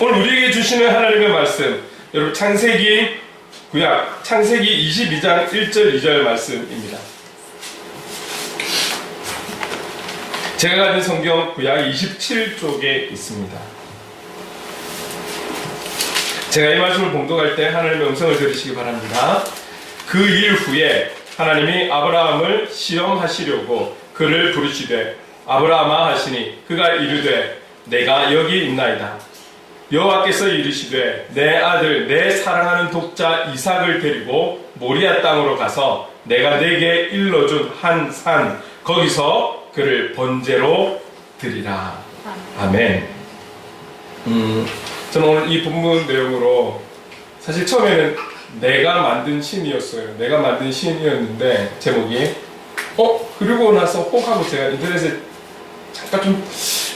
오늘 우리에게 주시는 하나님의 말씀, 여러분 창세기 구약 창세기 22장 1절 2절 말씀입니다. 제가 가진 성경 구약 27쪽에 있습니다. 제가 이 말씀을 봉독할 때 하나님의 음성을 들으시기 바랍니다. 그 일 후에 하나님이 아브라함을 시험하시려고 그를 부르시되 아브라함아 하시니 그가 이르되 내가 여기 있나이다. 여호와께서 이르시되 내 아들 내 사랑하는 독자 이삭을 데리고 모리아 땅으로 가서 내가 내게 일러준 한 산 거기서 그를 번제로 드리라. 아멘. 저는 오늘 이 본문 내용으로 사실 처음에는 내가 만든 신이었어요. 내가 만든 신이었는데 제목이 그리고 나서 혹 하고 제가 인터넷에 잠깐 좀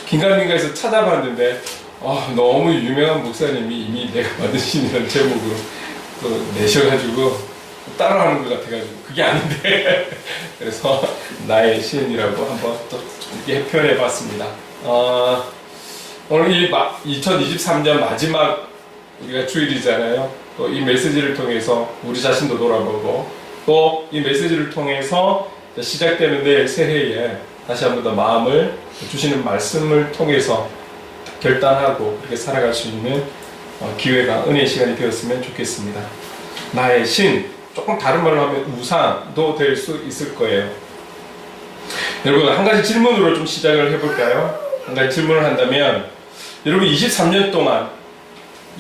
긴가민가해서 찾아봤는데 너무 유명한 목사님이 이미 내가 만든 신이라는 제목으로 또 내셔가지고 따라하는 것 같아가지고 그게 아닌데 그래서 나의 신이라고 한번 또 이렇게 표현해봤습니다. 오늘 이 2023년 마지막 우리가 주일이잖아요. 또 이 메시지를 통해서 우리 자신도 돌아보고 또 이 메시지를 통해서 시작되는 내일 새해에 다시 한번 더 마음을 주시는 말씀을 통해서 결단하고 그렇게 살아갈 수 있는 기회가 은혜의 시간이 되었으면 좋겠습니다. 나의 신, 조금 다른 말로 하면 우상도 될 수 있을 거예요. 여러분 한 가지 질문으로 좀 시작을 해볼까요? 한 가지 질문을 한다면 여러분 23년 동안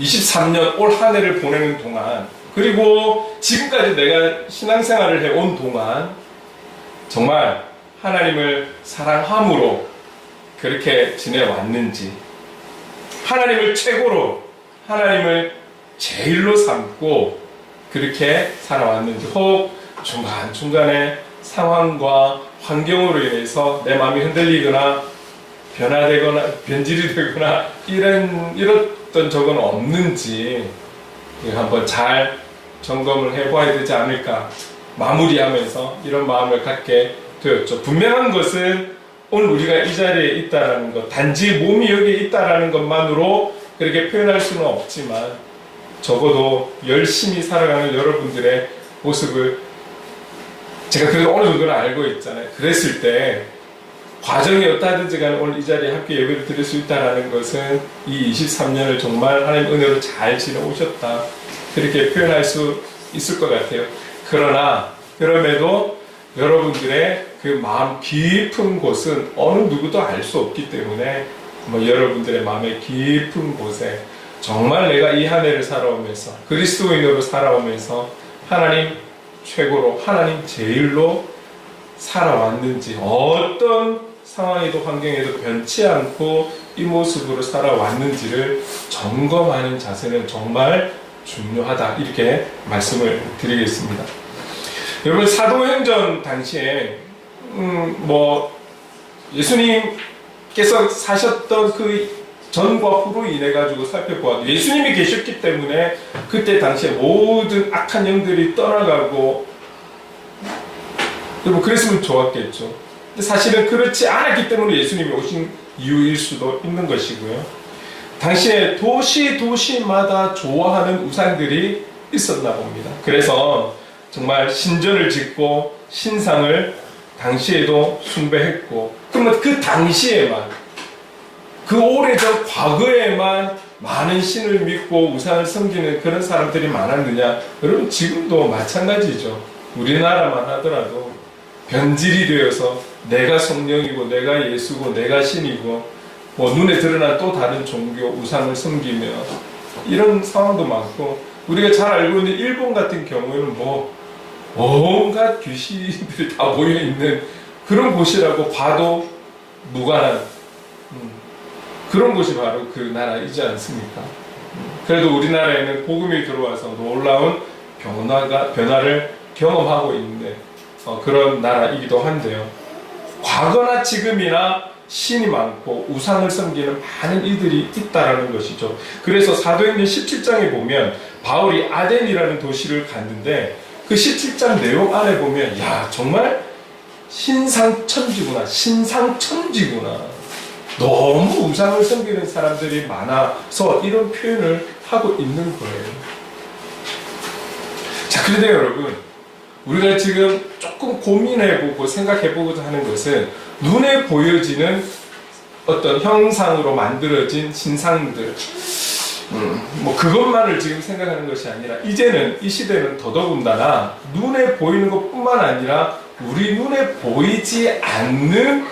23년 올 한 해를 보내는 동안 그리고 지금까지 내가 신앙생활을 해온 동안 정말 하나님을 사랑함으로 그렇게 지내왔는지 하나님을 최고로 하나님을 제일로 삼고 그렇게 살아왔는지 혹 중간중간에 상황과 환경으로 인해서 내 마음이 흔들리거나 변화되거나 변질이 되거나 이랬던 적은 없는지 한번 잘 점검을 해봐야 되지 않을까 마무리하면서 이런 마음을 갖게 되었죠. 분명한 것은 오늘 우리가 이 자리에 있다라는 것, 단지 몸이 여기에 있다라는 것만으로 그렇게 표현할 수는 없지만 적어도 열심히 살아가는 여러분들의 모습을 제가 그래도 어느 정도는 알고 있잖아요. 그랬을 때 과정이 어떠하든지 간에 오늘 이 자리에 함께 예배를 드릴 수 있다는 것은 이 23년을 정말 하나님 은혜로 잘 지내오셨다 그렇게 표현할 수 있을 것 같아요. 그럼에도 여러분들의 그 마음 깊은 곳은 어느 누구도 알 수 없기 때문에 여러분들의 마음의 깊은 곳에 정말 내가 이 한 해를 살아오면서 그리스도인으로 살아오면서 하나님 최고로 하나님 제일로 살아왔는지 어떤 상황에도 환경에도 변치 않고 이 모습으로 살아왔는지를 점검하는 자세는 정말 중요하다 이렇게 말씀을 드리겠습니다. 여러분 사도행전 당시에 예수님께서 사셨던 그 전과 후로 인해 가지고 살펴보아도 예수님이 계셨기 때문에 그때 당시에 모든 악한 영들이 떠나가고 여러분 그랬으면 좋았겠죠. 근데 사실은 그렇지 않았기 때문에 예수님이 오신 이유일 수도 있는 것이고요. 당시에 도시마다 좋아하는 우상들이 있었나 봅니다. 그래서 정말 신전을 짓고 신상을 당시에도 숭배했고 그러면 그 당시에만 그 오래전 과거에만 많은 신을 믿고 우상을 섬기는 그런 사람들이 많았느냐? 여러분 지금도 마찬가지죠. 우리나라만 하더라도 변질이 되어서 내가 성령이고 내가 예수고 내가 신이고 눈에 드러난 또 다른 종교 우상을 섬기며 이런 상황도 많고 우리가 잘 알고 있는 일본 같은 경우에는 온갖 귀신들이 다 모여있는 그런 곳이라고 봐도 무관한 그런 곳이 바로 그 나라이지 않습니까? 그래도 우리나라에는 복음이 들어와서 놀라운 변화를 경험하고 있는 그런 나라이기도 한데요. 과거나 지금이나 신이 많고 우상을 섬기는 많은 이들이 있다라는 것이죠. 그래서 사도행전 17장에 보면 바울이 아덴이라는 도시를 갔는데 그 17장 내용 안에 보면 정말 신상천지구나. 너무 우상을 섬기는 사람들이 많아서 이런 표현을 하고 있는 거예요. 자, 그런데 여러분, 우리가 지금 조금 고민해보고 생각해보고자 하는 것은 눈에 보여지는 어떤 형상으로 만들어진 신상들, 뭐 그것만을 지금 생각하는 것이 아니라 이제는 이 시대는 더더군다나 눈에 보이는 것뿐만 아니라 우리 눈에 보이지 않는,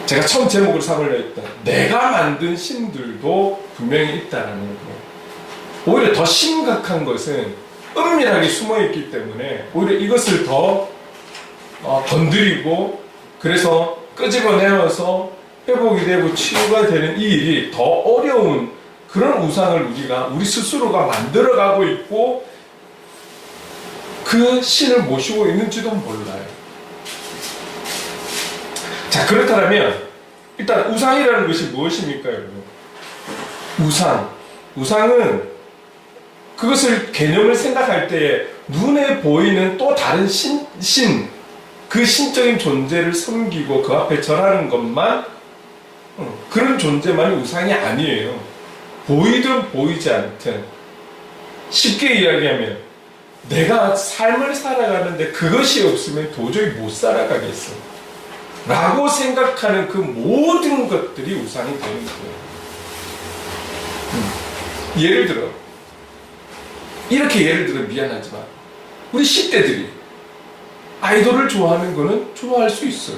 제가 처음 제목을 삼으려 했던 내가 만든 신들도 분명히 있다는 거예요. 오히려 더 심각한 것은 은밀하게 숨어있기 때문에 오히려 이것을 더 건드리고, 그래서 끄집어내어서 회복이 되고 치유가 되는 이 일이 더 어려운 그런 우상을 우리 스스로가 만들어가고 있고 그 신을 모시고 있는지도 몰라요. 자, 그렇다면 일단 우상이라는 것이 무엇입니까, 여러분? 우상은 그것을 개념을 생각할 때에 눈에 보이는 또 다른 그 신적인 존재를 섬기고 그 앞에 절하는 것만, 그런 존재만이 우상이 아니에요. 보이든 보이지 않든, 쉽게 이야기하면 내가 삶을 살아가는데 그것이 없으면 도저히 못 살아가겠어 라고 생각하는 그 모든 것들이 우상이 되는 거예요. 예를 들어 미안하지만 우리 10대들이 아이돌을 좋아하는 거는 좋아할 수 있어요.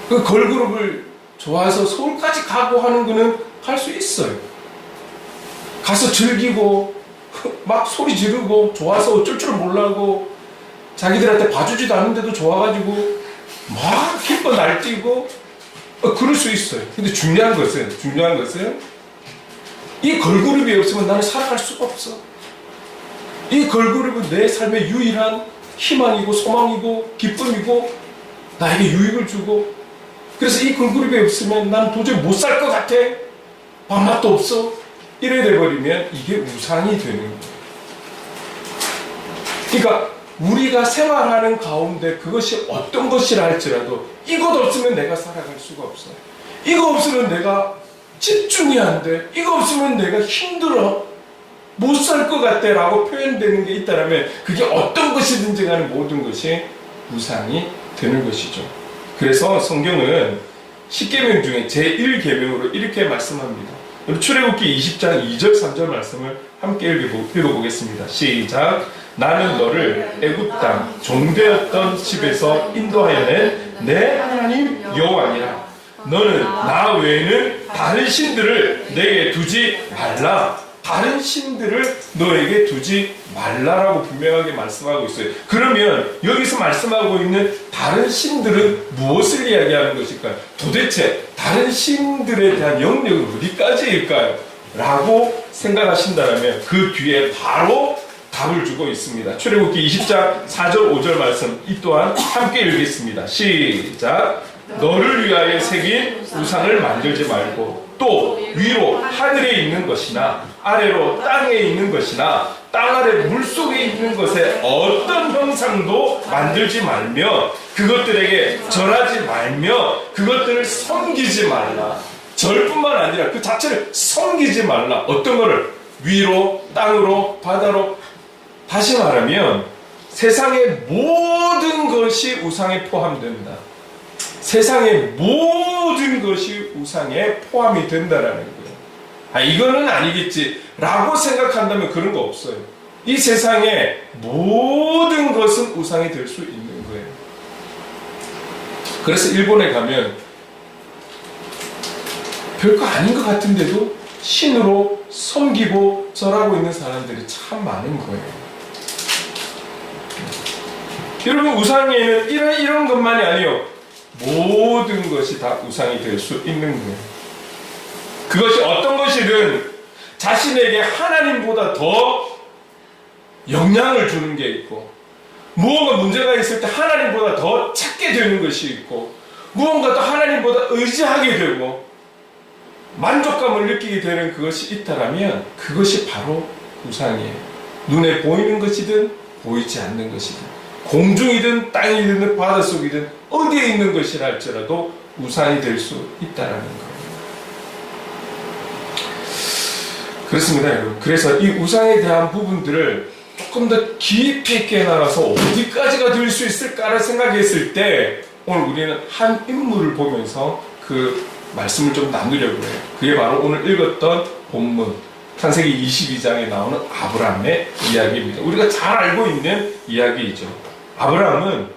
그 걸그룹을 좋아해서 서울까지 가고 하는 거는 할 수 있어요. 가서 즐기고 막 소리 지르고 좋아서 어쩔 줄 몰라고 자기들한테 봐주지도 않는데도 좋아가지고 막 기뻐 날뛰고 그럴 수 있어요. 근데 중요한 것은 이 걸그룹이 없으면 나는 살아갈 수가 없어. 이 걸그룹은 내 삶의 유일한 희망이고 소망이고 기쁨이고 나에게 유익을 주고, 그래서 이 걸그룹이 없으면 나는 도저히 못 살 것 같아. 밥맛도 없어. 이래 돼버리면 이게 우상이 되는 거예요. 그러니까 우리가 생활하는 가운데 그것이 어떤 것이라 할지라도 이것 없으면 내가 살아갈 수가 없어. 이거 없으면 내가 집중이 안 돼. 이거 없으면 내가 힘들어. 못 살 것 같아 라고 표현되는 게 있다면 그게 어떤 것이든지 간에 모든 것이 우상이 되는 것이죠. 그래서 성경은 10계명 중에 제1계명으로 이렇게 말씀합니다. 우리 출애굽기 20장 2절 3절 말씀을 함께 읽어보겠습니다. 시작. 나는 너를 애굽 땅 종되었던 집에서 인도하여 낸 내 하나님 여호와니라. 너는 나 외에는 다른 신들을 내게 두지 말라. 다른 신들을 너에게 두지 말라라고 분명하게 말씀하고 있어요. 그러면 여기서 말씀하고 있는 다른 신들은 무엇을 이야기하는 것일까요? 도대체 다른 신들에 대한 영역은 어디까지일까요? 라고 생각하신다면 그 뒤에 바로 답을 주고 있습니다. 출애굽기 20장 4절 5절 말씀 이 또한 함께 읽겠습니다. 시작. 너를 위하여 새긴 우상을 만들지 말고 또 위로 하늘에 있는 것이나 아래로 땅에 있는 것이나 땅 아래 물속에 있는 것에 어떤 형상도 만들지 말며 그것들에게 절하지 말며 그것들을 섬기지 말라. 절뿐만 아니라 그 자체를 섬기지 말라. 어떤 거를? 위로, 땅으로, 바다로. 다시 말하면 세상의 모든 것이 우상에 포함된다. 세상의 모든 것이 우상에 포함이 된다라는 거예요. 이거는 아니겠지 라고 생각한다면 그런 거 없어요. 이 세상의 모든 것은 우상이 될 수 있는 거예요. 그래서 일본에 가면 별거 아닌 것 같은데도 신으로 섬기고 절하고 있는 사람들이 참 많은 거예요. 여러분, 우상에는 이런 것만이 아니요, 모든 것이 다 우상이 될 수 있는 거예요. 그것이 어떤 것이든 자신에게 하나님보다 더 영향을 주는 게 있고, 무언가 문제가 있을 때 하나님보다 더 찾게 되는 것이 있고, 무언가 또 하나님보다 의지하게 되고 만족감을 느끼게 되는 그것이 있다라면 그것이 바로 우상이에요. 눈에 보이는 것이든 보이지 않는 것이든 공중이든 땅이든 바닷속이든 어디에 있는 것이라 할지라도 우상이 될 수 있다라는 거예요. 그렇습니다, 여러분. 그래서 이 우상에 대한 부분들을 조금 더 깊이 깨달아서 어디까지가 될 수 있을까를 생각했을 때 오늘 우리는 한 인물을 보면서 그 말씀을 좀 나누려고 해요. 그게 바로 오늘 읽었던 본문 창세기 22장에 나오는 아브라함의 이야기입니다. 우리가 잘 알고 있는 이야기이죠. 아브라함은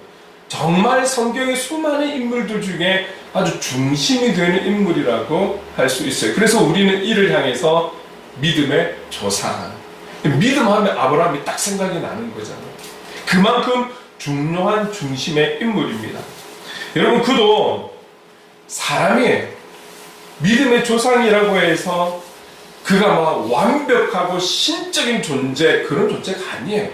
정말 성경의 수많은 인물들 중에 아주 중심이 되는 인물이라고 할 수 있어요. 그래서 우리는 이를 향해서 믿음의 조상, 믿음 하면 아브라함이 딱 생각이 나는 거잖아요. 그만큼 중요한 중심의 인물입니다. 여러분, 그도 사람이에요. 믿음의 조상이라고 해서 그가 막 완벽하고 신적인 존재, 그런 존재가 아니에요.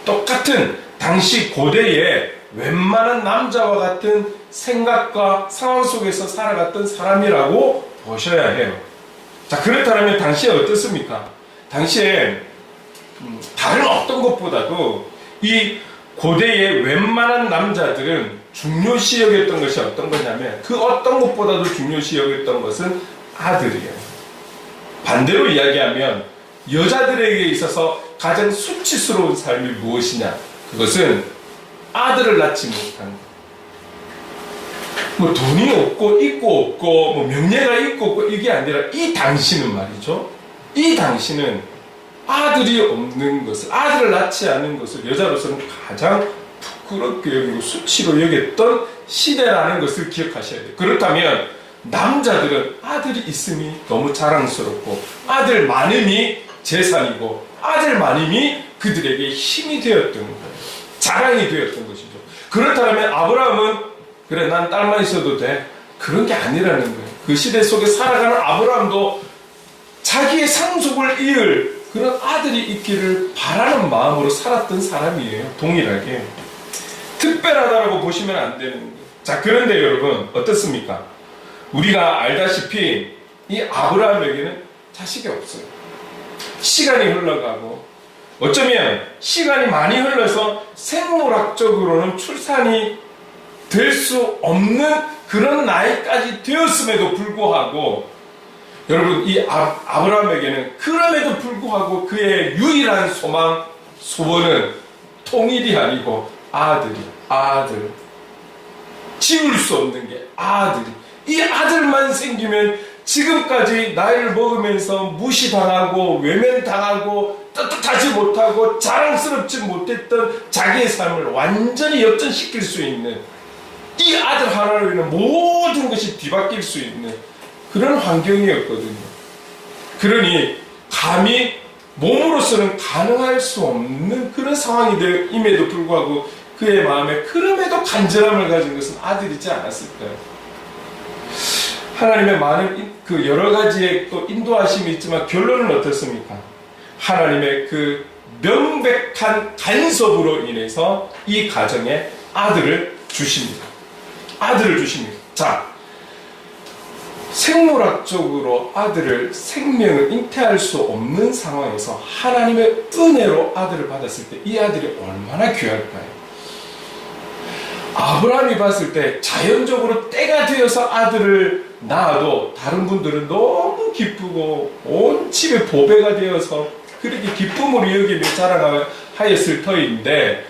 똑같은 당시 고대에 웬만한 남자와 같은 생각과 상황 속에서 살아갔던 사람이라고 보셔야 해요. 자, 그렇다면 당시에 어떻습니까? 당시에 다른 어떤 것보다도 이 고대의 웬만한 남자들은 중요시 여겼던 것이 어떤 거냐면 그 어떤 것보다도 중요시 여겼던 것은 아들이에요. 반대로 이야기하면 여자들에게 있어서 가장 수치스러운 삶이 무엇이냐? 그것은 아들을 낳지 못한 것. 뭐 돈이 없고 있고 없고 뭐 명예가 있고 없고 이게 아니라 이 당시는 말이죠. 이 당시는 아들이 없는 것을, 아들을 낳지 않은 것을 여자로서는 가장 부끄럽게 여기고 수치로 여겼던 시대라는 것을 기억하셔야 돼요. 그렇다면 남자들은 아들이 있음이 너무 자랑스럽고 아들 많음이 재산이고 아들 많음이 그들에게 힘이 되었던 거예요. 자랑이 되었던 것이죠. 그렇다면 아브라함은 그래, 난 딸만 있어도 돼. 그런 게 아니라는 거예요. 그 시대 속에 살아가는 아브라함도 자기의 상속을 이을 그런 아들이 있기를 바라는 마음으로 살았던 사람이에요. 동일하게. 특별하다라고 보시면 안 되는 거예요. 자, 그런데 여러분, 어떻습니까? 우리가 알다시피 이 아브라함에게는 자식이 없어요. 시간이 흘러가고, 어쩌면 시간이 많이 흘러서 생물학적으로는 출산이 될 수 없는 그런 나이까지 되었음에도 불구하고 여러분, 이 아브라함에게는 그럼에도 불구하고 그의 유일한 소망, 소원은 통일이 아니고 아들. 지울 수 없는 게 아들이. 이 아들만 생기면 지금까지 나이를 먹으면서 무시당하고 외면당하고 떳떳하지 못하고 자랑스럽지 못했던 자기의 삶을 완전히 역전시킬 수 있는, 이 아들 하나로 인해 모든 것이 뒤바뀔 수 있는 그런 환경이었거든요. 그러니 감히 몸으로서는 가능할 수 없는 그런 상황이 임에도 불구하고 그의 마음에 그럼에도 간절함을 가진 것은 아들이지 않았을까요? 하나님의 많은 그 여러 가지의 또 인도하심이 있지만 결론은 어떻습니까? 하나님의 그 명백한 간섭으로 인해서 이 가정에 아들을 주십니다. 아들을 주십니다. 자, 생물학적으로 생명을 잉태할 수 없는 상황에서 하나님의 은혜로 아들을 받았을 때 이 아들이 얼마나 귀할까요? 아브라함이 봤을 때 자연적으로 때가 되어서 아들을 낳아도 다른 분들은 너무 기쁘고 온 집에 보배가 되어서 그렇게 기쁨으로 여기며 자랑하였을 터인데,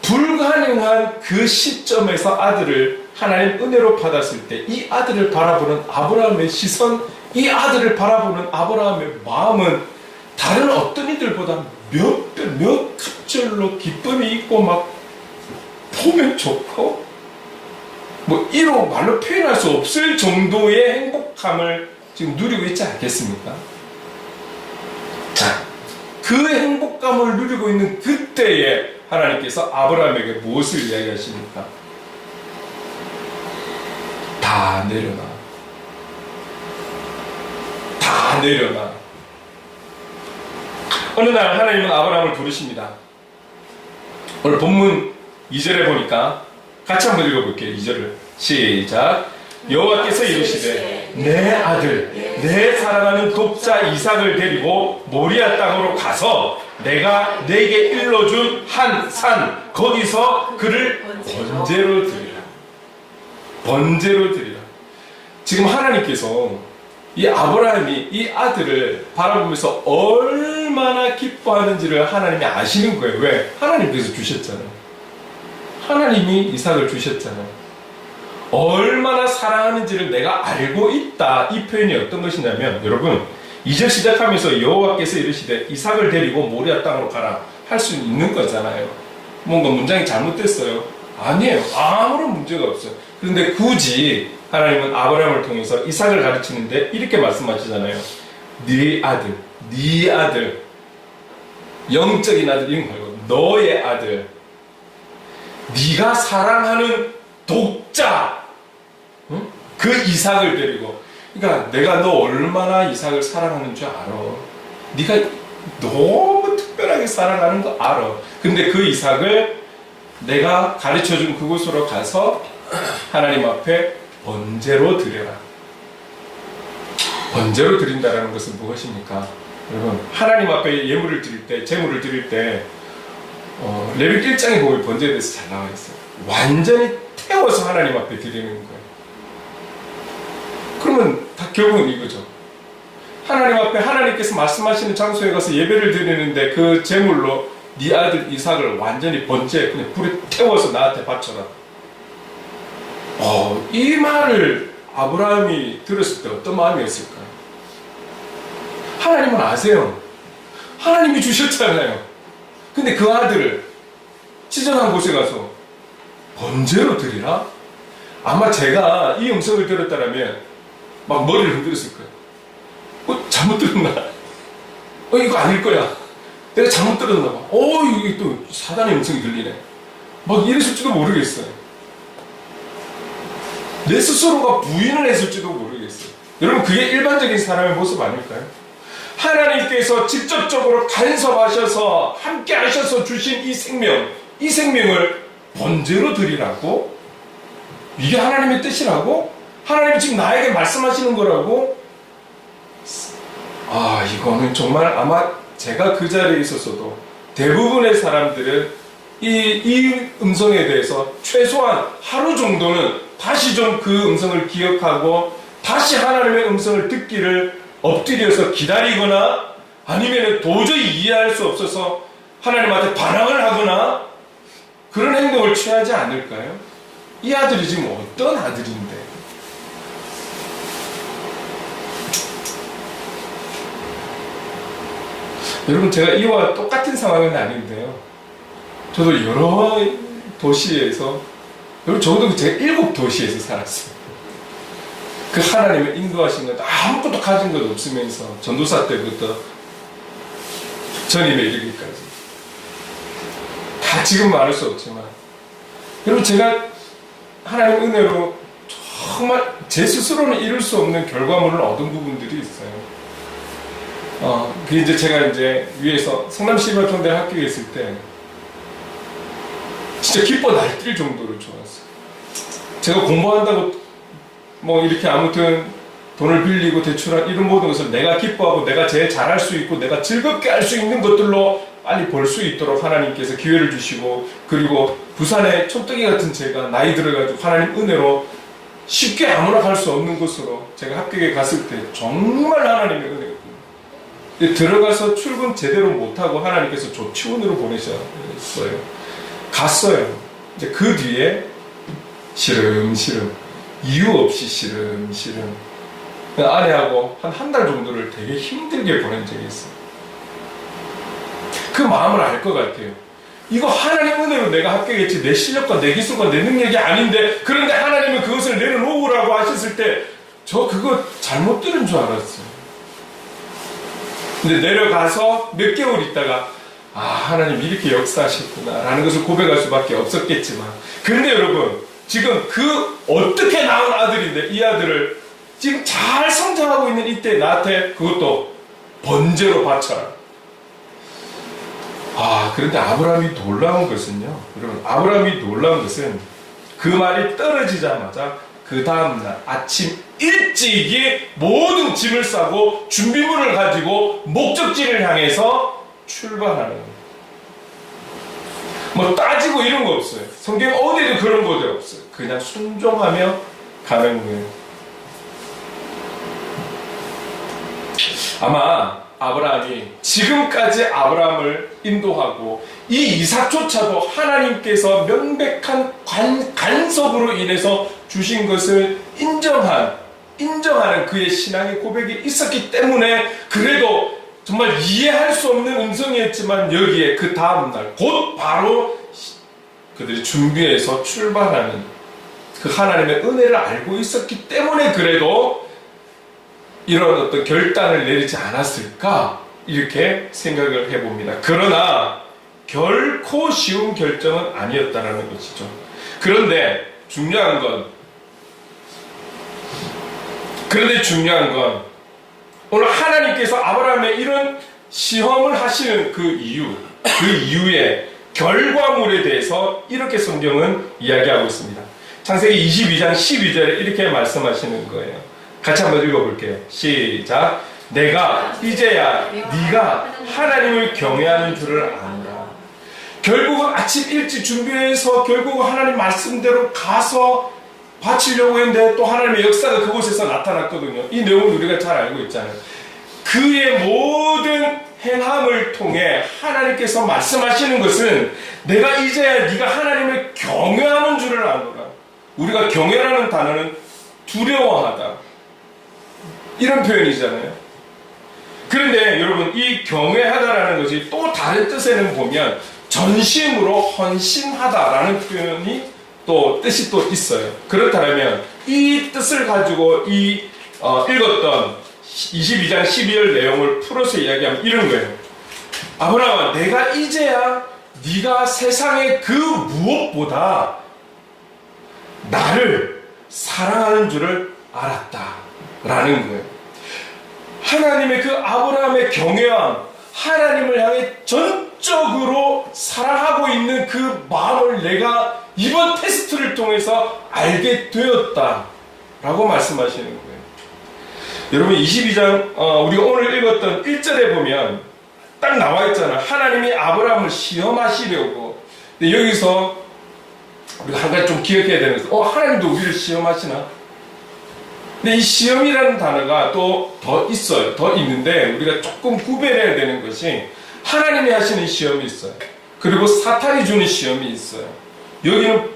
불가능한 그 시점에서 아들을 하나님 은혜로 받았을 때 이 아들을 바라보는 아브라함의 시선, 이 아들을 바라보는 아브라함의 마음은 다른 어떤 이들보다 몇 갑절로 기쁨이 있고 막 보면 좋고 뭐 이로 말로 표현할 수 없을 정도의 행복함을 지금 누리고 있지 않겠습니까? 자, 그 행복감을 누리고 있는 그때에 하나님께서 아브라함에게 무엇을 이야기하십니까? 다 내려놔. 다 내려놔. 어느 날 하나님은 아브라함을 부르십니다. 오늘 본문 2절에 보니까 같이 한번 읽어볼게요. 2절을 시작. 여호와께서 이르시되 내 아들 내 사랑하는 독자 이삭을 데리고 모리아 땅으로 가서 내가 내게 일러준 한 산 거기서 그를 번제로 드리라. 번제로 드리라. 지금 하나님께서 이 아브라함이 이 아들을 바라보면서 얼마나 기뻐하는지를 하나님이 아시는 거예요. 왜? 하나님께서 주셨잖아요. 하나님이 이삭을 주셨잖아요. 얼마나 사랑하는지를 내가 알고 있다. 이 표현이 어떤 것이냐면, 여러분 2절 시작하면서 여호와께서 이르시되 이삭을 데리고 모리아 땅으로 가라 할 수 있는 거잖아요. 뭔가 문장이 잘못됐어요? 아니에요. 아무런 문제가 없어요. 그런데 굳이 하나님은 아브라함을 통해서 이삭을 가르치는데 이렇게 말씀하시잖아요. 네 아들, 네 아들, 영적인 아들 이런 거 말고 너의 아들, 네가 사랑하는 독자, 응? 그 이삭을 데리고. 그러니까 내가 너 얼마나 이삭을 사랑하는 줄 알아. 네가 너무 특별하게 사랑하는 거 알아. 근데 그 이삭을 내가 가르쳐준 그곳으로 가서 하나님 앞에 번제로 드려라. 번제로 드린다라는 것은 무엇입니까? 여러분, 하나님 앞에 예물을 드릴 때, 제물을 드릴 때 레위기 1장에 보면 번제에 대해서 잘 나와 있어요. 완전히 태워서 하나님 앞에 드리는 거예요. 그러면 다 결국은 이거죠. 하나님 앞에 하나님께서 말씀하시는 장소에 가서 예배를 드리는데 그 제물로 네 아들 이삭을 완전히 번제, 그냥 불에 태워서 나한테 바쳐라. 이 말을 아브라함이 들었을 때 어떤 마음이었을까요? 하나님은 아세요. 하나님이 주셨잖아요. 근데 그 아들을 지정한 곳에 가서 번제로 드리라? 아마 제가 이 음성을 들었다면 막 머리를 흔들었을 거예요. 잘못 들었나? 이거 아닐 거야. 내가 잘못 들었나 봐. 이게 또 사단의 음성이 들리네. 막 이랬을지도 모르겠어요. 내 스스로가 부인을 했을지도 모르겠어요. 여러분, 그게 일반적인 사람의 모습 아닐까요? 하나님께서 직접적으로 간섭하셔서 함께 하셔서 주신 이 생명을 번제로 드리라고? 이게 하나님의 뜻이라고? 하나님이 지금 나에게 말씀하시는 거라고? 이거는 정말 아마 제가 그 자리에 있었어도 대부분의 사람들은 이 음성에 대해서 최소한 하루 정도는 다시 좀 그 음성을 기억하고 다시 하나님의 음성을 듣기를 엎드려서 기다리거나 아니면 도저히 이해할 수 없어서 하나님한테 반항을 하거나 그런 행동을 취하지 않을까요? 이 아들이 지금 어떤 아들인데? 여러분, 제가 이와 똑같은 상황은 아닌데요. 저도 여러 도시에서, 여러분, 적어도 제가 7도시에서 살았어요. 그 하나님의 인도하신 것 아무것도 가진 것 없으면서 전도사 때부터 전임에 이르기까지 다 지금 말할 수 없지만, 여러분, 제가 하나님의 은혜로 정말 제 스스로는 이룰 수 없는 결과물을 얻은 부분들이 있어요. 그 이제 제가 이제 위에서 성남시발통대 학교에 있을 때 진짜 기뻐 날뛸 정도로 좋았어요. 제가 공부한다고 뭐 이렇게 아무튼 돈을 빌리고 대출한 이런 모든 것을 내가 기뻐하고 내가 제일 잘할 수 있고 내가 즐겁게 할 수 있는 것들로 빨리 벌 수 있도록 하나님께서 기회를 주시고, 그리고 부산의 촌뜨기 같은 제가 나이 들어가지고 하나님 은혜로 쉽게 아무나 갈 수 없는 곳으로 제가 합격에 갔을 때 정말 하나님의 은혜였거든요. 들어가서 출근 제대로 못하고 하나님께서 조치원으로 보내셨어요. 갔어요. 이제 그 뒤에 시름시름, 이유 없이 시름시름 아내하고 한 달 정도를 되게 힘들게 보낸 적이 있어요. 그 마음을 알 것 같아요. 이거 하나님 은혜로 내가 합격했지 내 실력과 내 기술과 내 능력이 아닌데, 그런데 하나님은 그것을 내려놓으라고 하셨을 때 저 그거 잘못 들은 줄 알았어요. 근데 내려가서 몇 개월 있다가 하나님 이렇게 역사하셨구나 라는 것을 고백할 수밖에 없었겠지만, 근데 여러분, 지금 그 어떻게 낳은 아들인데 이 아들을 지금 잘 성장하고 있는 이때 나한테 그것도 번제로 바쳐라. 그런데 아브라함이 놀라운 것은요, 여러분, 아브라함이 놀라운 것은 그 말이 떨어지자마자 그 다음날 아침 일찍이 모든 짐을 싸고 준비물을 가지고 목적지를 향해서 출발하는 거예요. 뭐 따지고 이런 거 없어요. 성경 어디에도 그런 것도 없어요. 그냥 순종하며 가는 거예요. 아마 아브라함이 지금까지 아브라함을 인도하고 이 이삭조차도 하나님께서 명백한 간섭으로 인해서 주신 것을 인정하는 그의 신앙의 고백이 있었기 때문에 그래도 정말 이해할 수 없는 음성이었지만 여기에 그 다음날 곧 바로 그들이 준비해서 출발하는 그 하나님의 은혜를 알고 있었기 때문에 그래도 이런 어떤 결단을 내리지 않았을까 이렇게 생각을 해봅니다. 그러나 결코 쉬운 결정은 아니었다라는 것이죠. 그런데 중요한 건 오늘 하나님께서 아브라함의 이런 시험을 하시는 그 이유의 결과물에 대해서 이렇게 성경은 이야기하고 있습니다. 창세기 22장 12절에 이렇게 말씀하시는 거예요. 같이 한번 읽어볼게요. 시작. 내가 이제야 네가 하나님을 경외하는 줄을 아노라. 결국은 아침 일찍 준비해서 결국은 하나님 말씀대로 가서 바치려고 했는데 또 하나님의 역사가 그곳에서 나타났거든요. 이 내용을 우리가 잘 알고 있잖아요. 그의 모든 행함을 통해 하나님께서 말씀하시는 것은 내가 이제야 네가 하나님을 경외하는 줄을 아노라. 우리가 경외라는 단어는 두려워하다 이런 표현이잖아요. 그런데 여러분 이 경외하다라는 것이 또 다른 뜻에는 보면 전심으로 헌신하다라는 표현이 또 뜻이 또 있어요. 그렇다면 이 뜻을 가지고 읽었던 22장 12절 내용을 풀어서 이야기하면 이런 거예요. 아브라함아, 내가 이제야 네가 세상의 그 무엇보다 나를 사랑하는 줄을 알았다라는 거예요. 하나님의 그 아브라함의 경외함, 하나님을 향해 전적으로 사랑하고 있는 그 마음을 내가 이번 테스트를 통해서 알게 되었다라고 말씀하시는 거예요. 여러분 22장 우리가 오늘 읽었던 1절에 보면 딱 나와 있잖아요. 하나님이 아브라함을 시험하시려고. 근데 여기서 우리가 한 가지 좀 기억해야 되는 것은 하나님도 우리를 시험하시나? 근데 이 시험이라는 단어가 또 더 있어요. 더 있는데 우리가 조금 구별해야 되는 것이 하나님이 하시는 시험이 있어요. 그리고 사탄이 주는 시험이 있어요. 여기는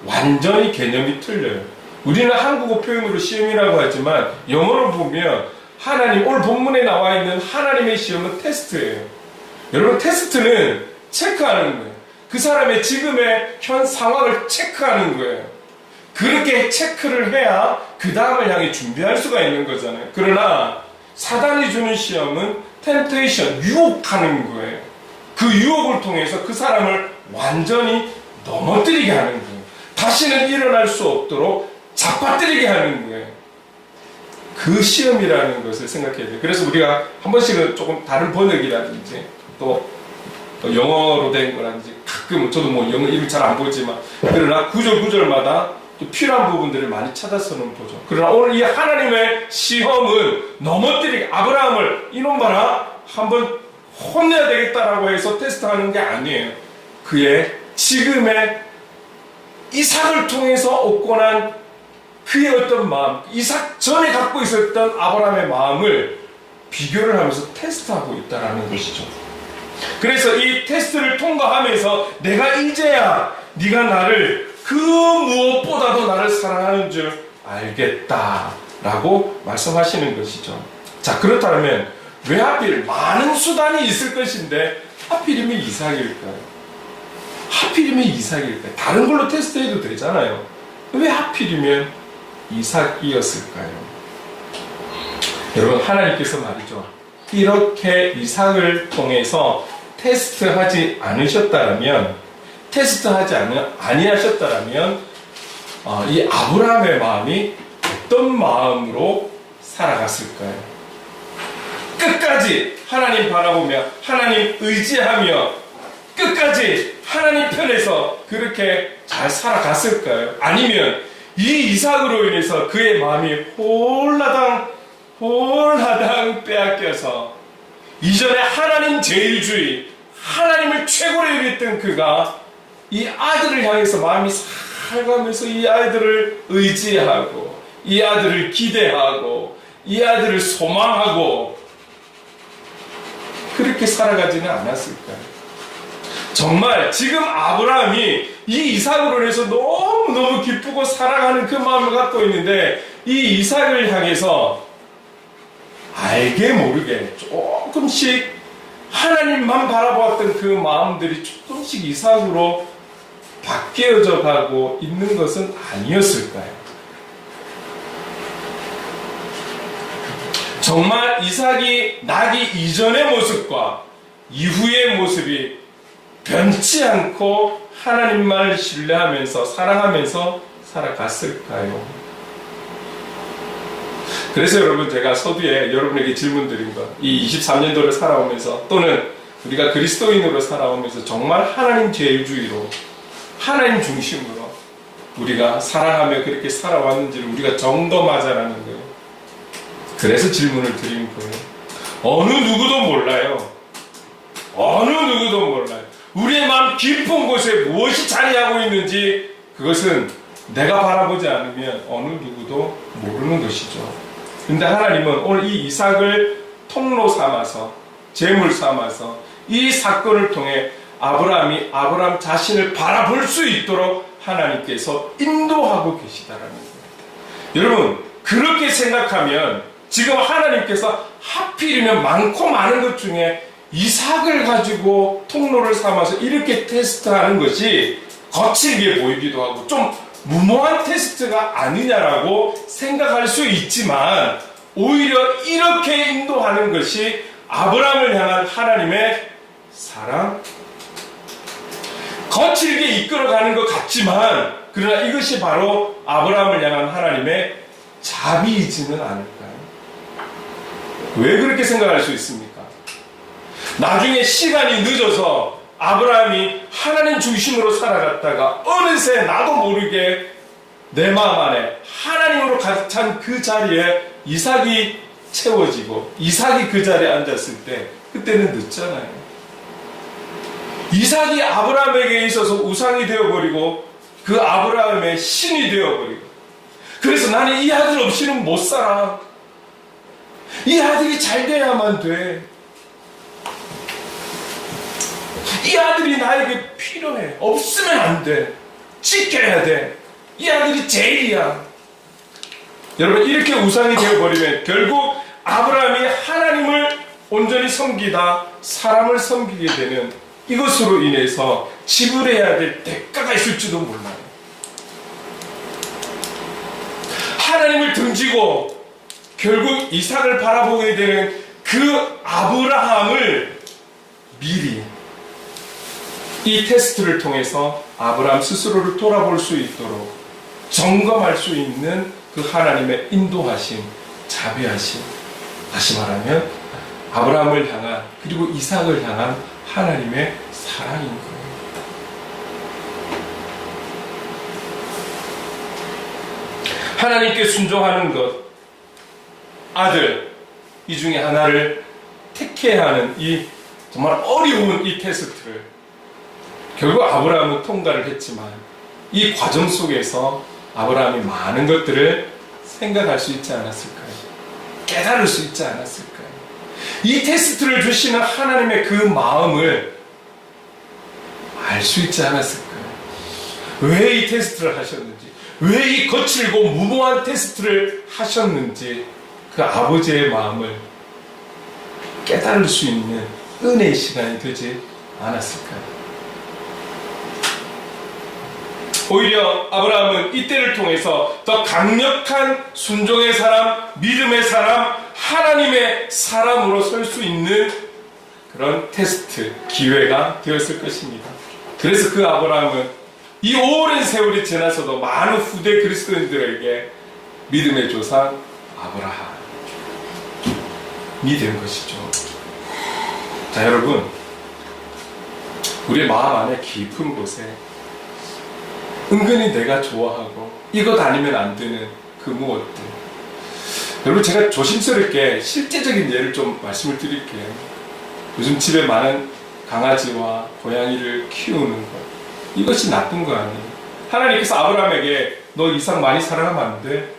완전히 개념이 틀려요. 우리는 한국어 표현으로 시험이라고 하지만 영어로 보면 하나님, 오늘 본문에 나와 있는 하나님의 시험은 테스트예요. 여러분 테스트는 체크하는 거예요. 그 사람의 지금의 현 상황을 체크하는 거예요. 그렇게 체크를 해야 그 다음을 향해 준비할 수가 있는 거잖아요. 그러나 사단이 주는 시험은 템테이션, 유혹하는 거예요. 그 유혹을 통해서 그 사람을 완전히 넘어뜨리게 하는 거예요. 다시는 일어날 수 없도록 잡아뜨리게 하는 거예요. 그 시험이라는 것을 생각해야 돼요. 그래서 우리가 한 번씩은 조금 다른 번역이라든지 또 영어로 된 거라든지 가끔 저도 뭐 영어 이름 잘 안 보지만 그러나 구절마다 또 필요한 부분들을 많이 찾아서는 보죠. 그러나 오늘 이 하나님의 시험은 넘어뜨리게 아브라함을 이놈 봐라 한번 혼내야 되겠다라고 해서 테스트하는 게 아니에요. 그의 지금의 이삭을 통해서 얻고 난 그의 어떤 마음, 이삭 전에 갖고 있었던 아브라함의 마음을 비교를 하면서 테스트하고 있다는 것이죠. 그래서 이 테스트를 통과하면서 내가 이제야 네가 나를 그 무엇보다도 나를 사랑하는 줄 알겠다라고 말씀하시는 것이죠. 자, 그렇다면 왜 하필 많은 수단이 있을 것인데 하필이면 이삭일까요? 하필이면 이삭일까요? 다른 걸로 테스트해도 되잖아요. 왜 하필이면 이삭이었을까요? 여러분 하나님께서 말이죠. 이렇게 이삭을 통해서 테스트하지 않으셨다면 아니하셨다면 이 아브라함의 마음이 어떤 마음으로 살아갔을까요? 끝까지 하나님 바라보며 하나님 의지하며 끝까지 하나님 편에서 그렇게 잘 살아갔을까요? 아니면 이 이삭으로 인해서 그의 마음이 홀라당 빼앗겨서 이전에 하나님 제일주의, 하나님을 최고로 여겼던 그가 이 아들을 향해서 마음이 살가면서 이 아들을 의지하고 이 아들을 기대하고 이 아들을 소망하고 그렇게 살아가지는 않았을까요? 정말 지금 아브라함이 이 이삭으로 인해서 너무너무 기쁘고 사랑하는 그 마음을 갖고 있는데 이 이삭을 향해서 알게 모르게 조금씩 하나님만 바라보았던 그 마음들이 조금씩 이삭으로 바뀌어져 가고 있는 것은 아니었을까요? 정말 이삭이 나기 이전의 모습과 이후의 모습이 변치 않고 하나님만을 신뢰하면서 사랑하면서 살아갔을까요? 그래서 여러분, 제가 서두에 여러분에게 질문 드린 것, 이 23년도를 살아오면서 또는 우리가 그리스도인으로 살아오면서 정말 하나님 제일주의로 하나님 중심으로 우리가 사랑하며 그렇게 살아왔는지를 우리가 점검하자라는 거예요. 그래서 질문을 드린 거예요. 어느 누구도 몰라요. 어느 누구도 몰라요. 우리의 마음 깊은 곳에 무엇이 자리하고 있는지 그것은 내가 바라보지 않으면 어느 누구도 모르는 것이죠. 근데 하나님은 오늘 이 이삭을 통로 삼아서, 제물 삼아서 이 사건을 통해 아브라함이 아브라함 자신을 바라볼 수 있도록 하나님께서 인도하고 계시다라는 겁니다. 여러분, 그렇게 생각하면 지금 하나님께서 하필이면 많고 많은 것 중에 이삭을 가지고 통로를 삼아서 이렇게 테스트하는 것이 거칠게 보이기도 하고 좀 무모한 테스트가 아니냐라고 생각할 수 있지만 오히려 이렇게 인도하는 것이 아브라함을 향한 하나님의 사랑, 거칠게 이끌어가는 것 같지만 그러나 이것이 바로 아브라함을 향한 하나님의 자비이지는 않을까요? 왜 그렇게 생각할 수 있습니까? 나중에 시간이 늦어서 아브라함이 하나님 중심으로 살아갔다가 어느새 나도 모르게 내 마음 안에 하나님으로 가득 찬 그 자리에 이삭이 채워지고 이삭이 그 자리에 앉았을 때 그때는 늦잖아요. 이삭이 아브라함에게 있어서 우상이 되어버리고 그 아브라함의 신이 되어버리고 그래서 나는 이 아들 없이는 못 살아. 이 아들이 잘 돼야만 돼. 이 아들이 나에게 필요해. 없으면 안 돼. 지켜야 돼. 이 아들이 제일이야. 여러분, 이렇게 우상이 되어버리면 결국 아브라함이 하나님을 온전히 섬기다 사람을 섬기게 되는 이것으로 인해서 지불해야 될 대가가 있을지도 몰라요. 하나님을 등지고 결국 이삭을 바라보게 되는 그 아브라함을 미리 이 테스트를 통해서 아브라함 스스로를 돌아볼 수 있도록 점검할 수 있는 그 하나님의 인도하심, 자비하심, 다시 말하면 아브라함을 향한 그리고 이삭을 향한 하나님의 사랑인 거예요. 하나님께 순종하는 것, 아들, 이 중에 하나를 택해야 하는 이 정말 어려운 이 테스트를 결국 아브라함은 통과를 했지만 이 과정 속에서 아브라함이 많은 것들을 생각할 수 있지 않았을까요? 깨달을 수 있지 않았을까요? 이 테스트를 주시는 하나님의 그 마음을 알 수 있지 않았을까요? 왜 이 테스트를 하셨는지, 왜 이 거칠고 무모한 테스트를 하셨는지 그 아버지의 마음을 깨달을 수 있는 은혜의 시간이 되지 않았을까요? 오히려 아브라함은 이때를 통해서 더 강력한 순종의 사람, 믿음의 사람, 하나님의 사람으로 설 수 있는 그런 테스트, 기회가 되었을 것입니다. 그래서 그 아브라함은 이 오랜 세월이 지나서도 많은 후대 그리스도인들에게 믿음의 조상 아브라함이 된 것이죠. 자, 여러분, 우리의 마음 안에 깊은 곳에 은근히 내가 좋아하고 이것 아니면 안 되는 그 무엇들. 여러분, 제가 조심스럽게 실제적인 예를 좀 말씀을 드릴게요. 요즘 집에 많은 강아지와 고양이를 키우는 것, 이것이 나쁜 거 아니에요. 하나님께서 아브라함에게 너 이삭 많이 사랑하면 안 돼,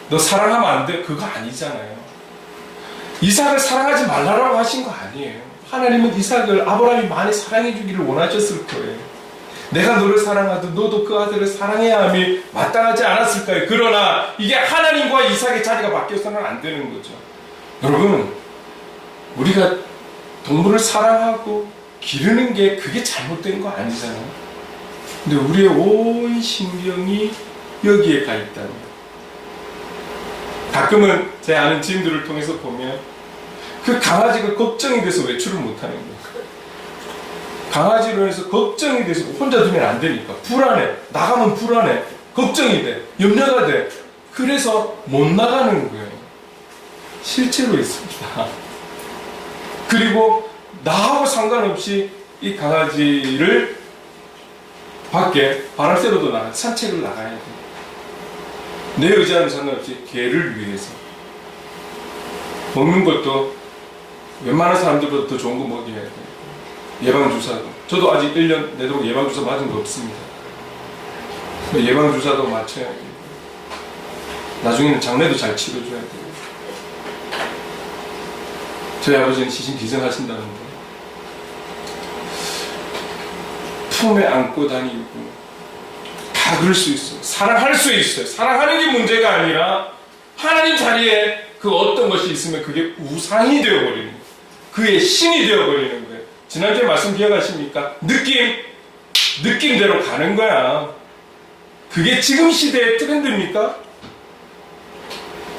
너 사랑하면 안 돼, 그거 아니잖아요. 이삭을 사랑하지 말라고 하신 거 아니에요. 하나님은 이삭을 아브라함이 많이 사랑해 주기를 원하셨을 거예요. 내가 너를 사랑하듯 너도 그 아들을 사랑해야 함이 마땅하지 않았을까요? 그러나 이게 하나님과 이삭의 자리가 바뀌어서는 안 되는 거죠. 여러분, 우리가 동물을 사랑하고 기르는 게 그게 잘못된 거 아니잖아요. 근데 우리의 온 신경이 여기에 가 있다면, 가끔은 제 아는 지인들을 통해서 보면 그 강아지가 걱정이 돼서 외출을 못하는 거예요. 강아지로 해서 걱정이 돼서 혼자 두면 안 되니까 불안해, 나가면 불안해, 걱정이 돼, 염려가 돼, 그래서 못 나가는 거예요. 실제로 있습니다. 그리고 나하고 상관없이 이 강아지를 밖에 바람 쐬러도 나가, 산책을 나가야 돼. 내 의지와는 상관없이 개를 위해서. 먹는 것도 웬만한 사람들보다 더 좋은 거 먹여야 돼. 예방주사도. 저도 아직 1년 내도록 예방주사 맞은 거 없습니다. 예방주사도 맞춰야 돼요. 나중에는 장례도 잘 치러줘야 돼요. 저희 아버지는 시신 기증하신다는데 품에 안고 다니고 다 그럴 수 있어요. 사랑할 수 있어요. 사랑하는 게 문제가 아니라 하나님 자리에 그 어떤 것이 있으면 그게 우상이 되어버리는 거예요. 그의 신이 되어버리는 거예요. 지난주에 말씀 기억하십니까? 느낌대로 가는 거야. 그게 지금 시대의 트렌드입니까?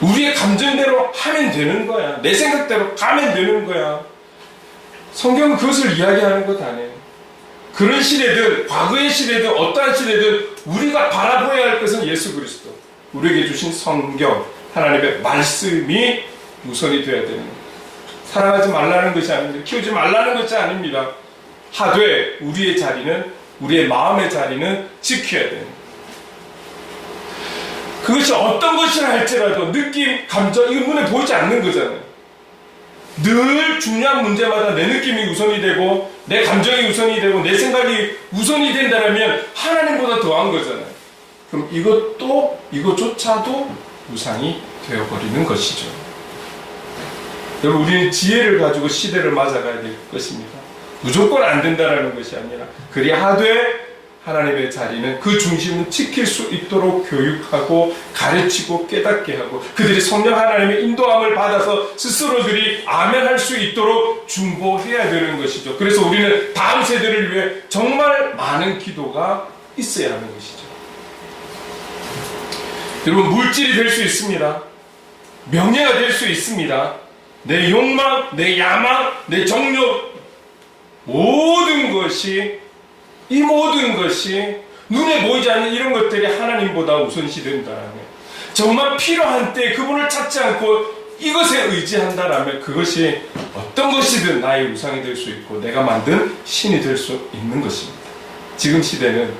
우리의 감정대로 하면 되는 거야. 내 생각대로 가면 되는 거야. 성경은 그것을 이야기하는 것 아니에요. 그런 시대든 과거의 시대든 어떠한 시대든 우리가 바라보아야 할 것은 예수 그리스도, 우리에게 주신 성경, 하나님의 말씀이 우선이 되어야 되는 거예요. 사랑하지 말라는 것이 아닙니다. 키우지 말라는 것이 아닙니다. 하되 우리의 자리는, 우리의 마음의 자리는 지켜야 돼요. 그것이 어떤 것이라 할지라도 느낌, 감정, 이거 눈에 보이지 않는 거잖아요. 늘 중요한 문제마다 내 느낌이 우선이 되고 내 감정이 우선이 되고 내 생각이 우선이 된다면 하나님보다 더한 거잖아요. 그럼 이것조차도 우상이 되어버리는 것이죠. 여러분, 우리는 지혜를 가지고 시대를 맞아가야 될 것입니다. 무조건 안 된다라는 것이 아니라 그리하되 하나님의 자리는, 그 중심은 지킬 수 있도록 교육하고 가르치고 깨닫게 하고 그들이 성령 하나님의 인도함을 받아서 스스로들이 아멘할 수 있도록 중보해야 되는 것이죠. 그래서 우리는 다음 세대를 위해 정말 많은 기도가 있어야 하는 것이죠. 여러분, 물질이 될 수 있습니다. 명예가 될 수 있습니다. 내 욕망, 내 야망, 내 정욕, 이 모든 것이 눈에 보이지 않는 이런 것들이 하나님보다 우선시 된다면, 정말 필요한 때 그분을 찾지 않고 이것에 의지한다라면 그것이 어떤 것이든 나의 우상이 될 수 있고 내가 만든 신이 될 수 있는 것입니다. 지금 시대는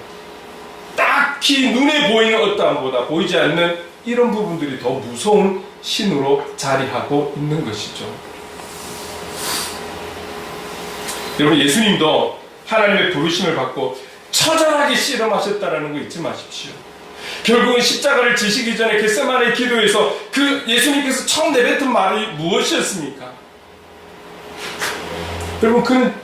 딱히 눈에 보이는 어떠함보다 보이지 않는 이런 부분들이 더 무서운 신으로 자리하고 있는 것이죠. 여러분, 예수님도 하나님의 부르심을 받고 처절하게 씨름하셨다는 거 잊지 마십시오. 결국은 십자가를 지시기 전에 겟세마네 기도에서 그 예수님께서 처음 내뱉은 말이 무엇이었습니까? 여러분, 그는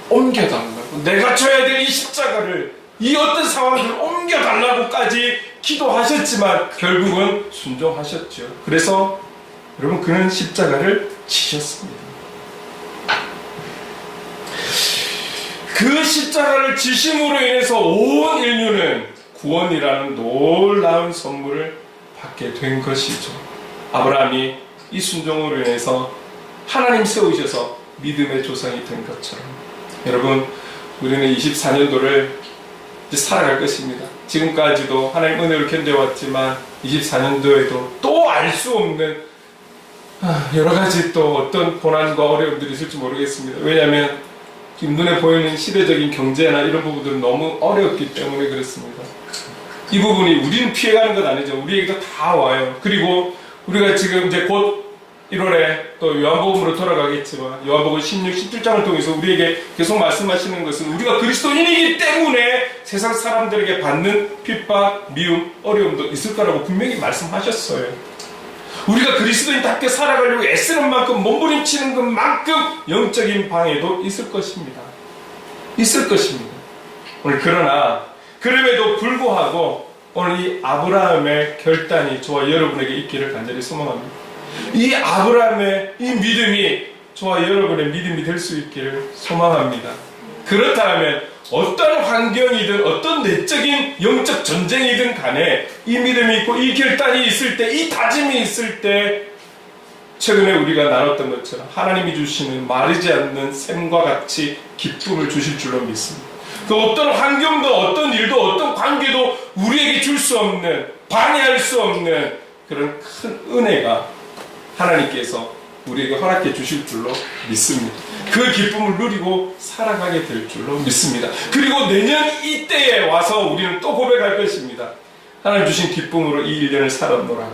옮겨달라고, 내가 져야 될 이 십자가를, 이 어떤 상황들을 옮겨달라고까지 기도하셨지만 결국은 순종하셨죠. 그래서 여러분, 그는 십자가를 지셨습니다. 그 십자가를 지심으로 인해서 온 인류는 구원이라는 놀라운 선물을 받게 된 것이죠. 아브라함이 이 순종으로 인해서 하나님 세우셔서 믿음의 조상이 된 것처럼 여러분, 우리는 24년도를 이제 살아갈 것입니다. 지금까지도 하나님 은혜를 견뎌왔지만 24년도에도 또 알 수 없는 여러 가지 또 어떤 고난과 어려움들이 있을지 모르겠습니다. 왜냐하면 지금 눈에 보이는 시대적인 경제나 이런 부분들은 너무 어렵기 때문에 그렇습니다. 이 부분이 우리는 피해가는 건 아니죠. 우리에게도 다 와요. 그리고 우리가 지금 이제 곧 1월에 또 요한복음으로 돌아가겠지만 요한복음 16, 17장을 통해서 우리에게 계속 말씀하시는 것은 우리가 그리스도인이기 때문에 세상 사람들에게 받는 핍박, 미움, 어려움도 있을 거라고 분명히 말씀하셨어요. 우리가 그리스도인답게 살아가려고 애쓰는 만큼 몸부림치는 것만큼 영적인 방해도 있을 것입니다. 있을 것입니다. 오늘 그러나 그럼에도 불구하고 오늘 이 아브라함의 결단이 저와 여러분에게 있기를 간절히 소망합니다. 이 아브라함의 이 믿음이 저와 여러분의 믿음이 될 수 있기를 소망합니다. 그렇다면 어떤 환경이든 어떤 내적인 영적 전쟁이든 간에 이 믿음이 있고 이 결단이 있을 때, 이 다짐이 있을 때 최근에 우리가 나눴던 것처럼 하나님이 주시는 마르지 않는 샘과 같이 기쁨을 주실 줄로 믿습니다. 그 어떤 환경도 어떤 일도 어떤 관계도 우리에게 줄 수 없는, 방해할 수 없는 그런 큰 은혜가 하나님께서 우리에게 허락해 주실 줄로 믿습니다. 그 기쁨을 누리고 살아가게 될 줄로 믿습니다. 그리고 내년 이때에 와서 우리는 또 고백할 것입니다. 하나님 주신 기쁨으로 이 1년을 살았노라.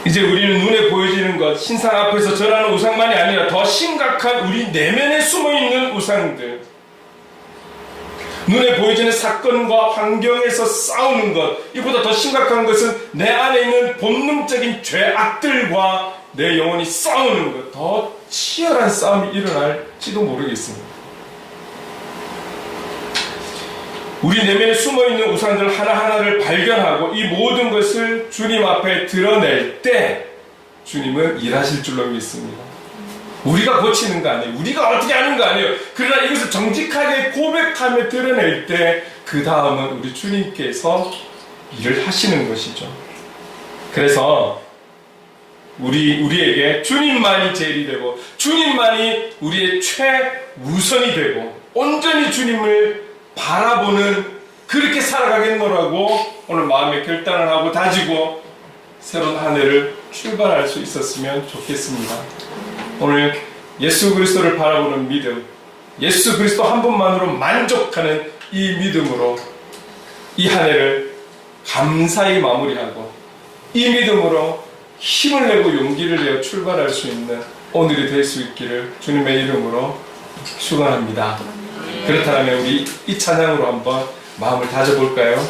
이제 우리는 눈에 보여지는 것, 신상 앞에서 전하는 우상만이 아니라 더 심각한 우리 내면에 숨어있는 우상들, 눈에 보여지는 사건과 환경에서 싸우는 것, 이보다 더 심각한 것은 내 안에 있는 본능적인 죄악들과 내 영혼이 싸우는 것, 더 치열한 싸움이 일어날지도 모르겠습니다. 우리 내면에 숨어있는 우상들 하나하나를 발견하고 이 모든 것을 주님 앞에 드러낼 때 주님은 일하실 줄로 믿습니다. 우리가 고치는 거 아니에요. 우리가 어떻게 하는 거 아니에요. 그러나 이것을 정직하게 고백하며 드러낼 때 그 다음은 우리 주님께서 일을 하시는 것이죠. 그래서 우리에게 주님만이 제일이 되고 주님만이 우리의 최우선이 되고 온전히 주님을 바라보는 그렇게 살아가겠노라고 오늘 마음에 결단을 하고 다지고 새로운 한 해를 출발할 수 있었으면 좋겠습니다. 오늘 예수 그리스도를 바라보는 믿음, 예수 그리스도 한 분만으로 만족하는 이 믿음으로 이 한 해를 감사히 마무리하고 이 믿음으로 힘을 내고 용기를 내어 출발할 수 있는 오늘이 될 수 있기를 주님의 이름으로 축원합니다. 그렇다면 우리 이 찬양으로 한번 마음을 다져볼까요?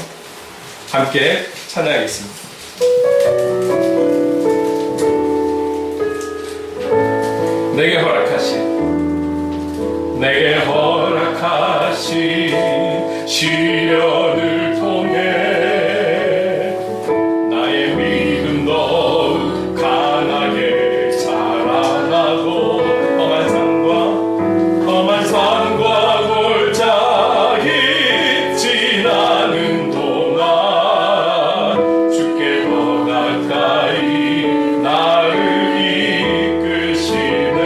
함께 찬양하겠습니다. 내게 허락하신 시련을 통해 나의 믿음 더욱 강하게 자라나고 험한 산과 골짜기 지나는 동안 주께 더 가까이 나를 이끄시네.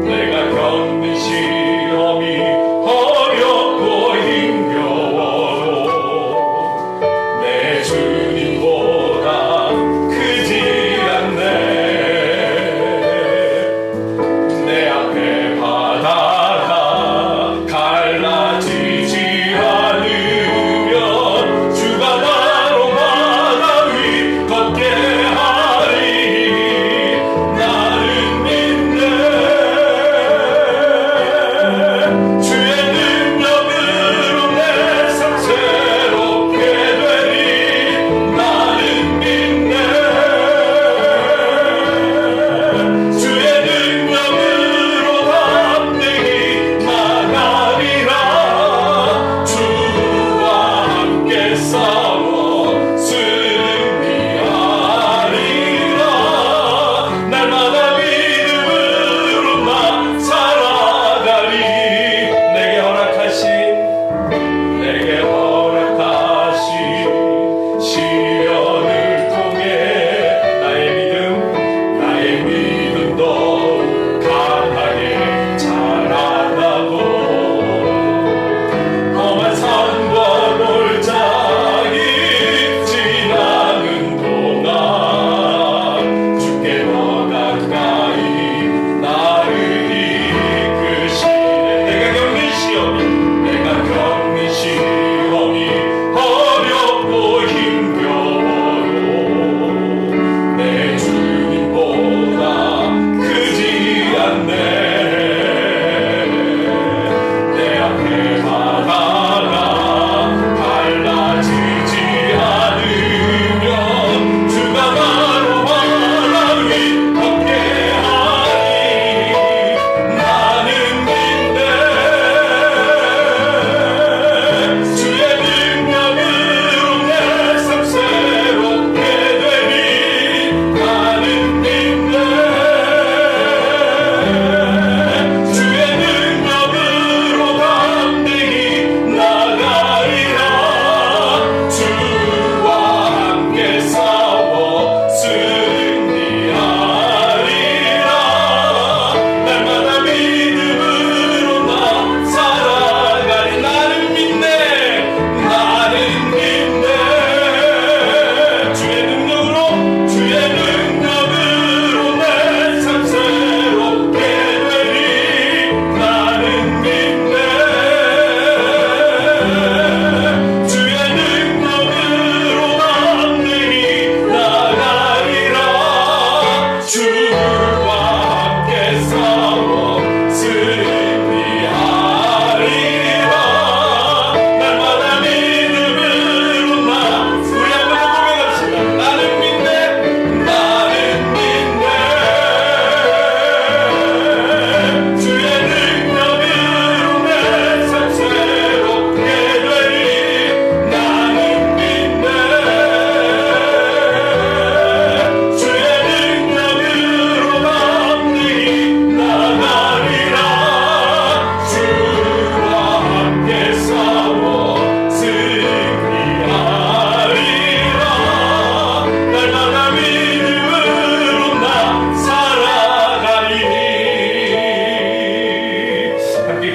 내가 겪는 시험이 어렵고 힘겨워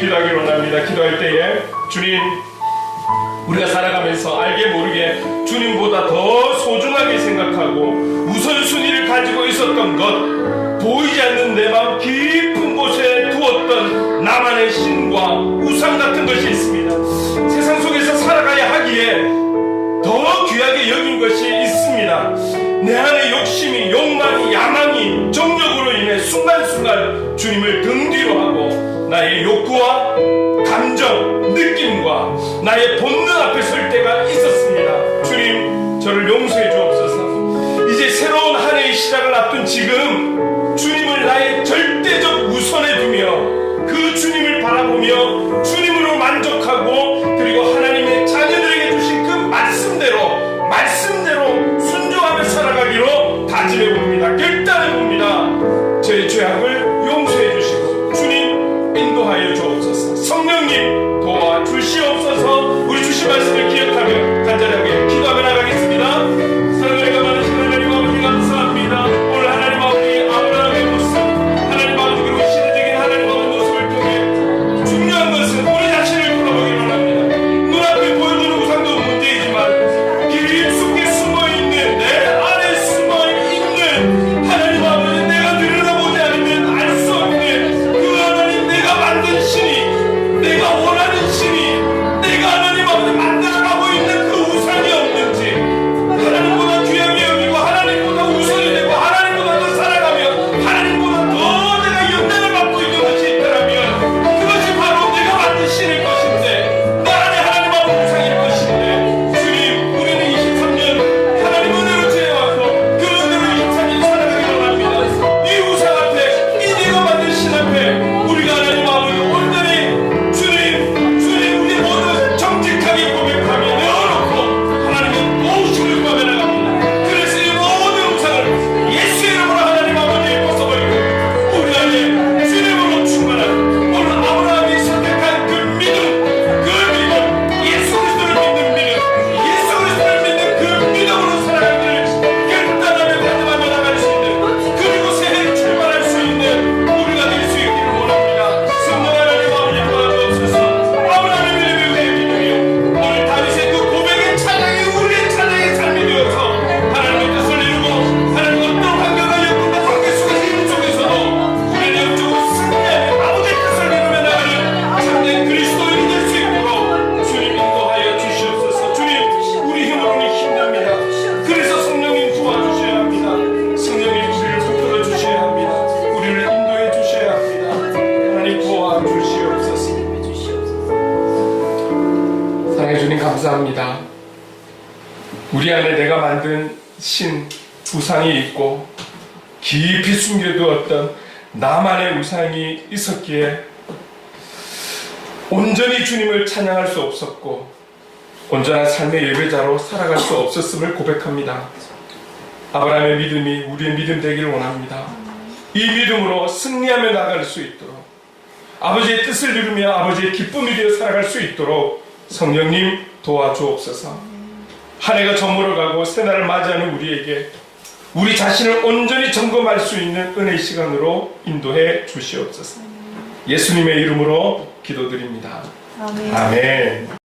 기도하기를 원합니다. 기도할 때에 주님, 우리가 살아가면서 알게 모르게 주님보다 더 소중하게 생각하고 우선순위를 가지고 있었던 것, 보이지 않는 내 마음 깊은 곳에 두었던 나만의 신과 우상 같은 것이 있습니다. 세상 속에서 살아가야 하기에 더 귀하게 여긴 것이 있습니다. 내 안의 욕심이, 욕망이, 야망이, 정욕으로 인해 순간순간 주님을 등 뒤로 하고 나의 욕구와 감정, 느낌과 나의 본능 앞에 설 때가 있었습니다. 주님, 저를 용서해 주옵소서. 이제 새로운 한 해의 시작을 앞둔 지금 주님을 나의 절대적 우선에 두며 그 주님을 바라보며 주님으로 만족하고, 그리고 하나님의 자녀들에게 주신 그 말씀대로 순종하며 살아가기로 다짐해 봅니다. 결단해 봅니다. 저의 죄악을 용서해 주시고 주님 인도하여 주옵소서. 성령님 도와주시옵소서. 우리 주신 말씀을 기억하며 간절하게 기도하며 나가겠습니다. 사랑하는 많으신 하나님 아버지, 감사합니다. 오늘 하나님 아버지, 아브라함의 모습, 하나님 아버지, 그리고 시대적인 하나님 아버지 모습을 통해 중요한 것은 우리 자신을 돌아보기를 원합니다. 눈앞에 보여주는 우상도 문제이지만 깊숙이 숨어있는, 내 안에 숨어있는 하나님 아버지, 내가 들여다보지 않으면 알 수 없는 그 하나님, 내가 만든 신이, 내가 원하는 신이, 내가 하나님 아버지 만들어가고 있는 그 우상이 없는지, 하나님보다 귀하게 여기고 하나님보다 우선이 되고 하나님보다 더 살아가며 하나님보다 더 내가 영향을 받고 있는 것이 있다면 그것이 바로 내가 만든 신일 것인데, 내 안에 하나님 아버지 우상일 것인데, 주님, 우리는 23년 하나님 은혜로 지내왔고 그 은혜로 23년 살아가기로 합니다. 이 우상 앞에, 이 내가 만든 신 앞에 우리가 하나님 아버지 온전히 주님 우리 모두 정직하게 고백하며 내어놓고 하나님은 모으심을 구하며 나갑니다. 그래서 이 모든 우상을 예수 이름으로 하나님 아버지 벗어버리고 우리 안에 주님으로 충만한, 오늘 아브라함이 선택한 그 믿음, 예수 그리스도를 믿는 믿음, 예수 그리스도를 믿는 그 믿음으로 살아가기를 결단하며 다짐하며 나갈 수 있는, 그리고 새해를 출발할 수 있는 우리가 될 수 있기를 원합니다. 성령 하나님 아버지 도와주옵소서. 아브라함의 믿음이 우리의 믿음이요, 오늘 다윗의 그 고백의 찬양이 우리의 찬양의 삶이 되어서 하나님의 뜻을 이루고 하나님 어떤 환경과 여건과 관계 속에서 이룬 속에서도 우리는 영적으로 승리하며 아버지의 뜻을 이루며 나가는 참된 그리스도인이 될 수 있도록 주님 인도하여 주시옵소서. 주님, 우리 힘으로는 힘듭니다. 그래서 성령님 도와주셔야 합니다. 성령님 우리를 붙들어 주셔야 합니다. 우리를 인도해 주셔야 합니다. 하나님 도와주시옵소서. 사랑해 주님 감사합니다. 우리 안에 내가 만든 신, 우상이 있고 깊이 숨겨두었던 나만의 우상이 있었기에 온전히 주님을 찬양할 수 없었고 온전한 삶의 예배자로 살아갈 수 없었음을 고백합니다. 아브라함의 믿음이 우리의 믿음 되기를 원합니다. 이 믿음으로 승리하며 나갈 수 있도록, 아버지의 뜻을 이루며 아버지의 기쁨이 되어 살아갈 수 있도록 성령님 도와주옵소서. 한 해가 저물어가고 새날을 맞이하는 우리에게 우리 자신을 온전히 점검할 수 있는 은혜의 시간으로 인도해 주시옵소서. 예수님의 이름으로 기도드립니다. 아멘. 아멘.